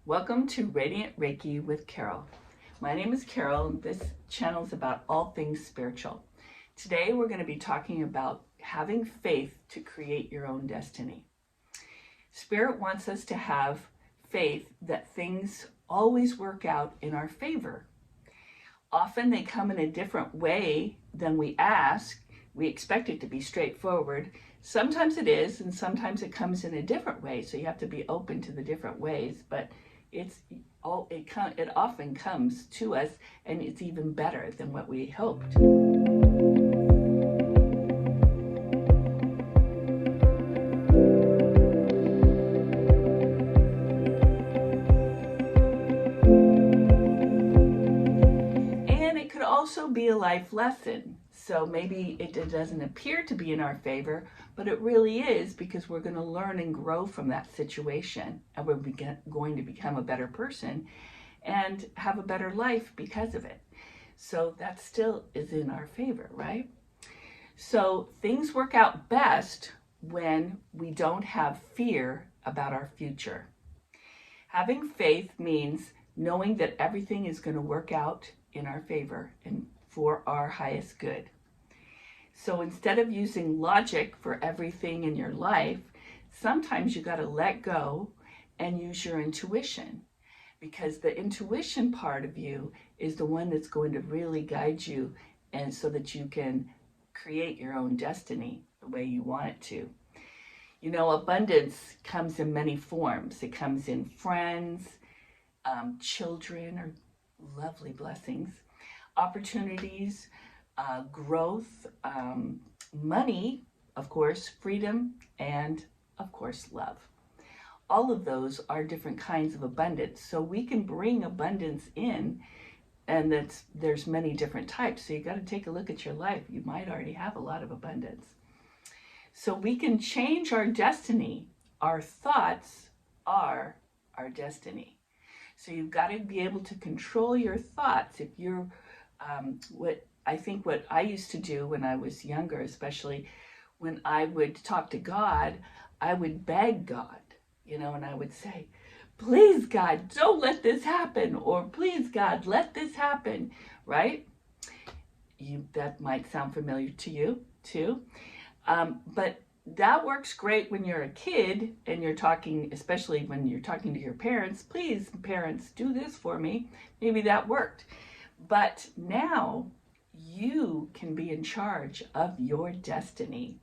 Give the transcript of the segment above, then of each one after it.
Welcome to Radiant Reiki with Carol. My name is Carol, and this channel is about all things spiritual. Today we're going to be talking about having faith to create your own destiny. Spirit wants us to have faith that things always work out in our favor. Often they come in a different way than we ask. We expect it to be straightforward. Sometimes it is, and sometimes it comes in a different way, so you have to be open to the different ways, but it often comes to us, and it's even better than what we hoped. And it could also be a life lesson. So maybe it doesn't appear to be in our favor, but it really is, because we're going to learn and grow from that situation, and we're going to become a better person and have a better life because of it. So that still is in our favor, right? So things work out best when we don't have fear about our future. Having faith means knowing that everything is going to work out in our favor and for our highest good. So instead of using logic for everything in your life, sometimes you got to let go and use your intuition, because the intuition part of you is the one that's going to really guide you, and so that you can create your own destiny the way you want it to. You know, abundance comes in many forms. It comes in friends, children are lovely blessings, opportunities, growth, money, of course, freedom, and of course, love. All of those are different kinds of abundance. So we can bring abundance in, and there's many different types. So you got to take a look at your life. You might already have a lot of abundance. So we can change our destiny. Our thoughts are our destiny. So you've got to be able to control your thoughts. If you're, what I used to do when I was younger, especially when I would talk to God, I would beg God, and I would say, please God, don't let this happen, or please God, let this happen, right? That might sound familiar to you too. But that works great when you're a kid and you're talking, especially when you're talking to your parents, please parents, do this for me. Maybe that worked. But now you can be in charge of your destiny.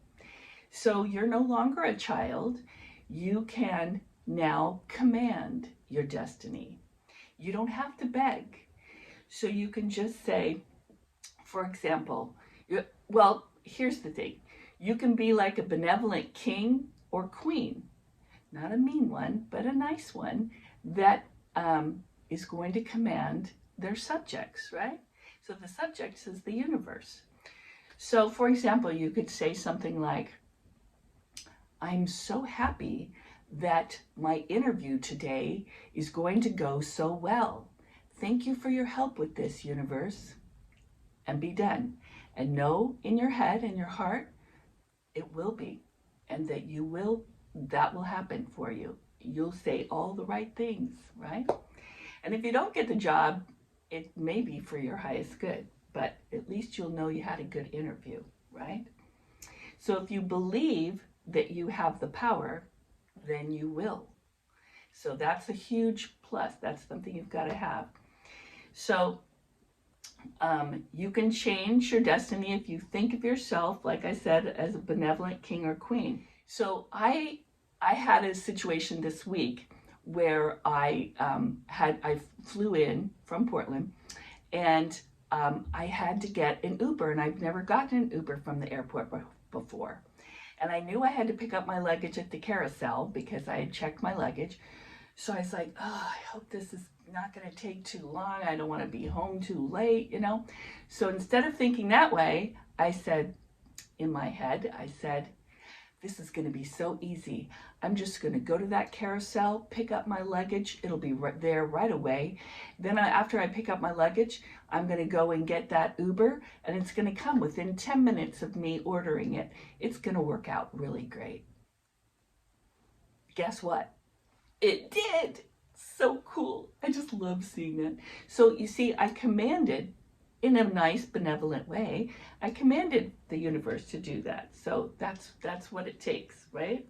So you're no longer a child. You can now command your destiny. You don't have to beg. So you can just say, for example, here's the thing. You can be like a benevolent king or queen, not a mean one, but a nice one that is going to command their subjects, right? So the subjects is the universe. So for example, you could say something like, I'm so happy that my interview today is going to go so well. Thank you for your help with this, universe. And be done. And know in your head and your heart, it will be, and that will happen for you. You'll say all the right things, right? And if you don't get the job, it may be for your highest good, but at least you'll know you had a good interview, right? So if you believe that you have the power, then you will. So that's a huge plus. That's something you've got to have. So you can change your destiny if you think of yourself, like I said, as a benevolent king or queen. So I had a situation this week where I flew in from Portland, and I had to get an Uber, and I've never gotten an Uber from the airport before. And I knew I had to pick up my luggage at the carousel because I had checked my luggage. So I was like, I hope this is not going to take too long. I don't want to be home too late, So instead of thinking that way, I said, in my head, this is going to be so easy. I'm just going to go to that carousel, pick up my luggage. It'll be right there right away. Then after I pick up my luggage, I'm going to go and get that Uber, and it's going to come within 10 minutes of me ordering it. It's going to work out really great. Guess what? It did. So cool. I just love seeing that. So you see, I commanded, in a nice, benevolent way, I commanded the universe to do that. So that's what it takes, right?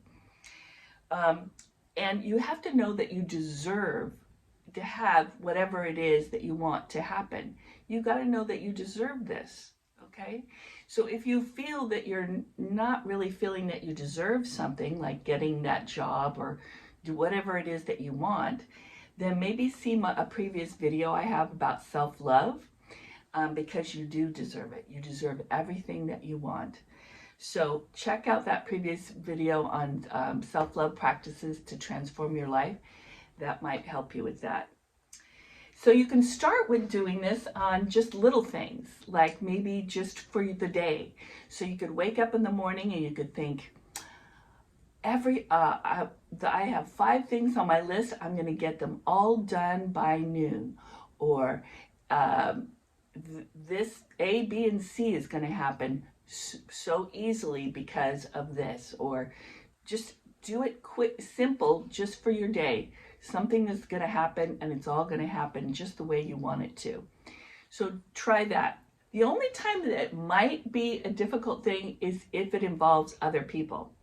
And you have to know that you deserve to have whatever it is that you want to happen. You got to know that you deserve this, okay? So if you feel that you're not really feeling that you deserve something, like getting that job or do whatever it is that you want, then maybe see a previous video I have about self-love, because you do deserve it. You deserve everything that you want. So check out that previous video on self-love practices to transform your life. That might help you with that. So you can start with doing this on just little things, like maybe just for the day. So you could wake up in the morning and you could think, I have 5 things on my list. I'm going to get them all done by noon. Or this A, B, and C is going to happen so easily because of this. Or just do it quick, simple, just for your day. Something that's going to happen, and it's all going to happen just the way you want it to. So try that. The only time that it might be a difficult thing is if it involves other people.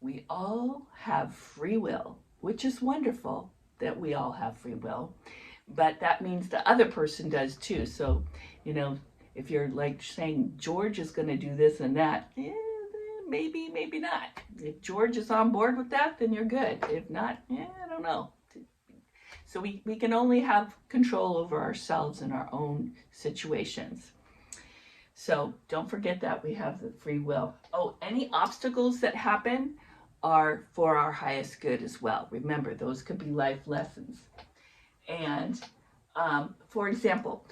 We all have free will, which is wonderful that we all have free will, but that means the other person does too. So, you know, if you're like saying George is going to do this and that, maybe, maybe not. If George is on board with that, then you're good. If not, I don't know. So we can only have control over ourselves and our own situations. So don't forget that we have the free will. Oh, any obstacles that happen are for our highest good as well. Remember, those could be life lessons. And for example,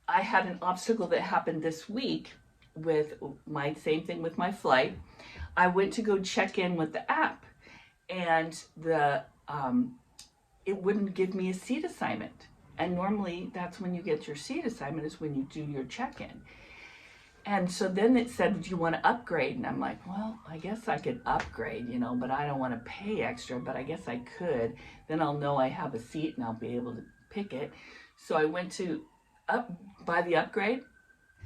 I had an obstacle that happened this week with my same thing with my flight. I went to go check in with the app, and it wouldn't give me a seat assignment. And normally that's when you get your seat assignment, is when you do your check-in. And so then it said, do you want to upgrade? And I'm like, well, I guess I could upgrade, you know, but I don't want to pay extra, but I guess I could. Then I'll know I have a seat and I'll be able to pick it. So I went to buy the upgrade.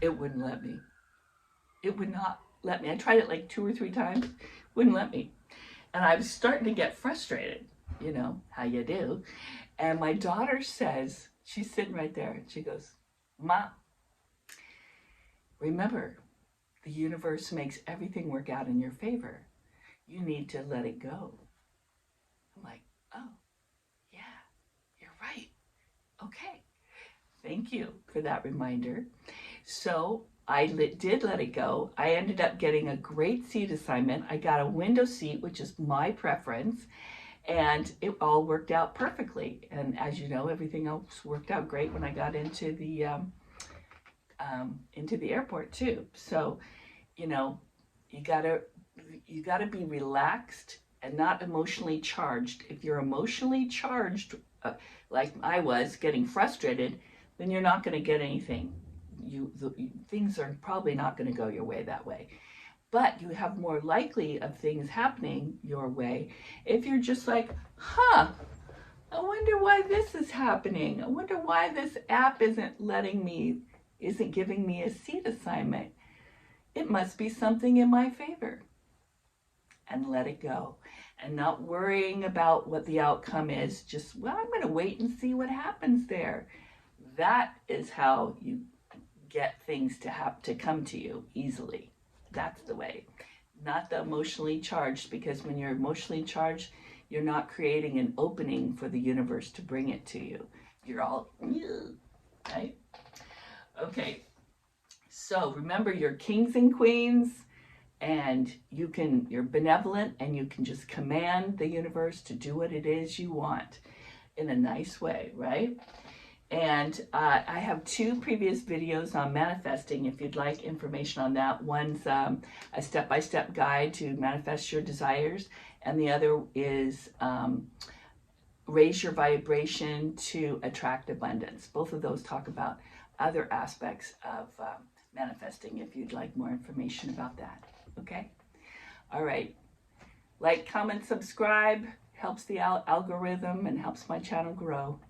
It wouldn't let me. It would not let me. I tried it like 2 or 3 times. Wouldn't let me. And I was starting to get frustrated. You know how you do. And my daughter says, she's sitting right there, and she goes, Mom, remember, the universe makes everything work out in your favor. You need to let it go. I'm like, oh, yeah, you're right. Okay, thank you for that reminder. So I did let it go. I ended up getting a great seat assignment. I got a window seat, which is my preference. And it all worked out perfectly. And as you know, everything else worked out great when I got into the airport too. So, you know, you gotta be relaxed and not emotionally charged. If you're emotionally charged, like I was, getting frustrated, then you're not going to get anything. Things are probably not going to go your way that way. But you have more likely of things happening your way if you're just like, I wonder why this is happening. I wonder why this app isn't giving me a seat assignment. It must be something in my favor. And let it go. And not worrying about what the outcome is. Just, well, I'm going to wait and see what happens there. That is how you get things to come to you easily. That's the way, not the emotionally charged, because when you're emotionally charged, you're not creating an opening for the universe to bring it to you. You're all, right? Okay, so remember, you're kings and queens, and you're benevolent, and you can just command the universe to do what it is you want in a nice way, right? And I have 2 previous videos on manifesting if you'd like information on that. One's a step-by-step guide to manifest your desires, and the other is raise your vibration to attract abundance. Both of those talk about other aspects of manifesting if you'd like more information about that. Okay? All right. Like, comment, subscribe. Helps the algorithm and helps my channel grow.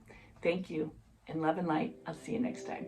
Thank you. In love and light, I'll see you next time.